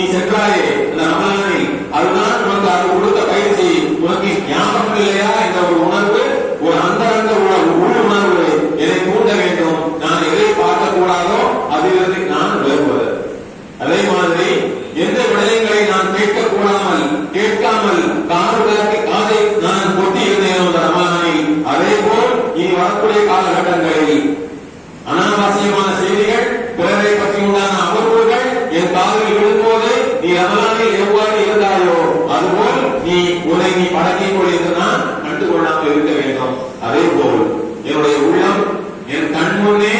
நீ சென்றாயே அந்த ரமலானில், அதுதான் உனக்கு அது கொடுத்த பயிற்சி. உனக்கு ஞாபகம் இல்லையா என்ற ஒரு உணர்வு, ஒரு அந்தரங்க உள் உணர்வு என்னை தூண்ட வேண்டும். நான் எதை பார்க்க கூடாதோ அதிலிருந்து நான் விலகுவது. அதே மாதிரி எந்த விடயங்களை நான் கேட்காமல் காதை நான் கொட்டி இருந்தேன் அந்த ரமலானில், அதே போல் இனி வரக்கூடிய காலகட்டங்களில் அனாவசியமான செய்திகள், பிறரை பற்றி உண்டான அவதூறுகள் என் காதில் விழும்போது நீ ரமலானில் எவ்வாறு இருந்தாயோ அதுபோல் உன்னை நீ பழக்கிக் கொள்ளிருந்து நான் கண்டுகொள்ளாமல் இருக்க வேண்டும். அதே போல் என்னுடைய உள்ளம் என் கண் முன்னே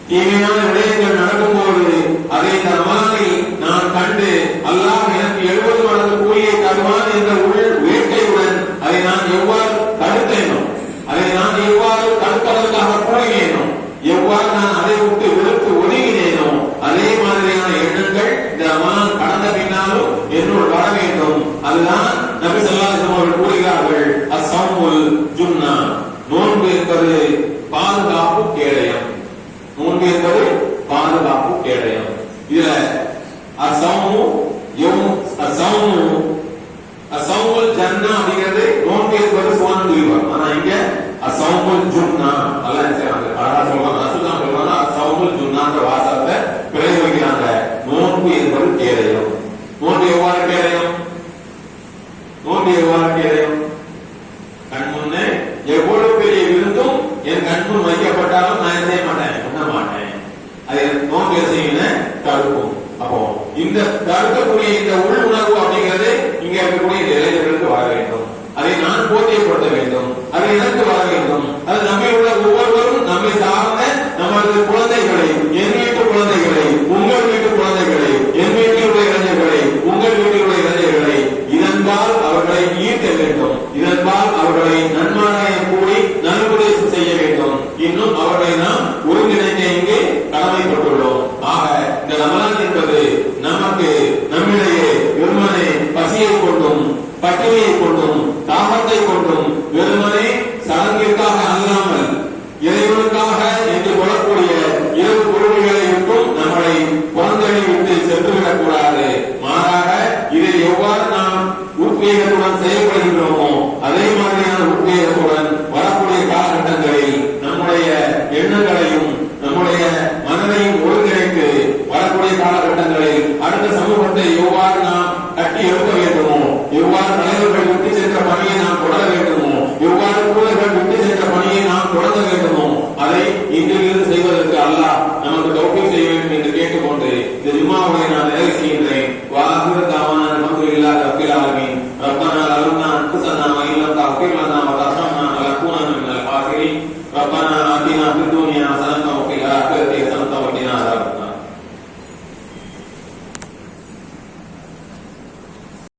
தீமையான விடயங்கள் நடக்கும்போது அதை இந்த ரமலானில் நான் கண்டு அல்லாஹ் எனக்கு 70 மடங்கு கூலியை தருவான் என்ற உள் வேட்கையுடன் அதை நான் எவ்வாறு தடுத்தேனோ, அதை நான் எவ்வாறு தடுப்பதற்காக கூறினேனோ, எவ்வாறு நான் அதை விட்டு விழுத்து ஒதுங்கினேனோ, அதே மாதிரியான எண்ணங்கள் இந்த ரமலான் கடந்த பின்னாலும் என்னோடு வர வேண்டும். அதுதான் நபி ஸல்லல்லாஹு அலைஹி வஸல்லம் அவர்கள் கூறுகிறார்கள், அஸ்ஸௌமுல் ஜுன்னா, நோன்பு என்பது பாதுகாப்பு கேடயம். நோன்பு என்பது பாதுகாப்பு கேடயம். இதுல அஸ்ஸௌமுல் ஜன்னா அப்படிங்கிறது நோன்பு என்பது சுவனம் சொல்லுவாங்க. ஆனா இங்க அஸ்ஸௌமுல் ஜுன்னா அல்லாஹ் சொல்றாங்க, ரசூலுல்லாஹ் சொல்றாங்க அஸ்ஸௌமுல் ஜுன்னான்ற வாசகத்தை பிரயோகிக்கிறாங்க. நோன்பு என்பது கேடயம். நோன்பு எவ்வாறு கேடயம்? நோன்பு எவ்வாறு கேடயம்? கண் முன்னே எவ்வளவு பெரிய விருந்தும் என் கண்முன் வைக்கப்பட்டாலும் நான் செய்ய மாட்டேன், பண்ண மாட்டேன். அது நோன்பு செய்யணும் தடுக்கும். அப்போ இந்த தடுக்கக்கூடிய இந்த உள் உணர்வு அப்படிங்கிறது இங்க இருக்கக்கூடிய இளைஞர்களுக்கு வர வேண்டும். அதை நான் போட்டியப்படுத்த வேண்டும். அது எனக்கு வர வேண்டும். அது நம்மை உள்ள ஒவ்வொருவரும் நம்மை சார்ந்த நமது குழந்தைகளை, என் வீட்டு குழந்தைகளை, உங்கள் வீட்டு குழந்தைகளை, என் வீட்டில் உள்ள இளைஞர்களை, உங்கள் வீட்டில் உள்ள இளைஞர்களை இதன்பால் அவர்களை ஈர்க்க வேண்டும். இதன்பால் அவர்களை நன்மாராயம் கூடி நல்புதேசம் செய்ய வேண்டும். இன்னும் அவர்களை நாம் ஒருங்கிணைக்க இங்கே கடமைப்பட்டுள்ளோம். ஆக இந்த ரமலான் என்பது நமக்கு நம்மிடையே வெறுமனே பசியை கொண்டும் பட்டினியை கொண்டும் தாகத்தை கொண்டும் வெறுமனே சடங்கிற்காக அல்லாமல் இறைவனுக்காக என்று கொள்ளக்கூடிய இரவு பொருள்களை விட்டும் நம்மளை குழந்தைகளை விட்டு சென்றுவிடக் கூடாது. மாறாக இதை எவ்வாறு நாம் உத்வேகத்துடன் செயல்படுகின்றோமோ அதே மாதிரியான உத்வேகத்துடன் வரக்கூடிய காலகட்டங்களில் நம்முடைய எண்ணங்களையும் நம்முடைய மனதையும் ஒருங்கிணைத்து வரக்கூடிய காலகட்டங்களில் அடுத்த சமூகத்தை எவ்வாறு நாம் கட்டி எழுப்ப வேண்டுமோ, எவ்வாறு தலைவர்கள் விட்டு சென்ற பணியை நாம் தொடர வேண்டுமோ, எவ்வாறு தூதர்கள் விட்டு சென்ற பணியை நாம் தொடர வேண்டுமோ அதை இன்றிலிருந்து செய்வதற்கு அல்லாஹ் நமக்கு தௌஃபீக் செய்ய வேண்டும் என்று கேட்டுக்கொண்டு இந்த ஜும்மாவை நான் நிறைவு செய்கின்றேன். வாஹிரு தஅவானா அல்ஹம்துலில்லாஹி ரப்பில் ஆலமீன். ரப்பனா லனா அன்ஃபுஸனா வ இல்லம் தஃகிர் லனா வ தர்ஹம்னா லனகூனன்ன மினல் காஃபிரீன். ரப்பனா ஆதினா ஃபித் துன்யா ஹஸனah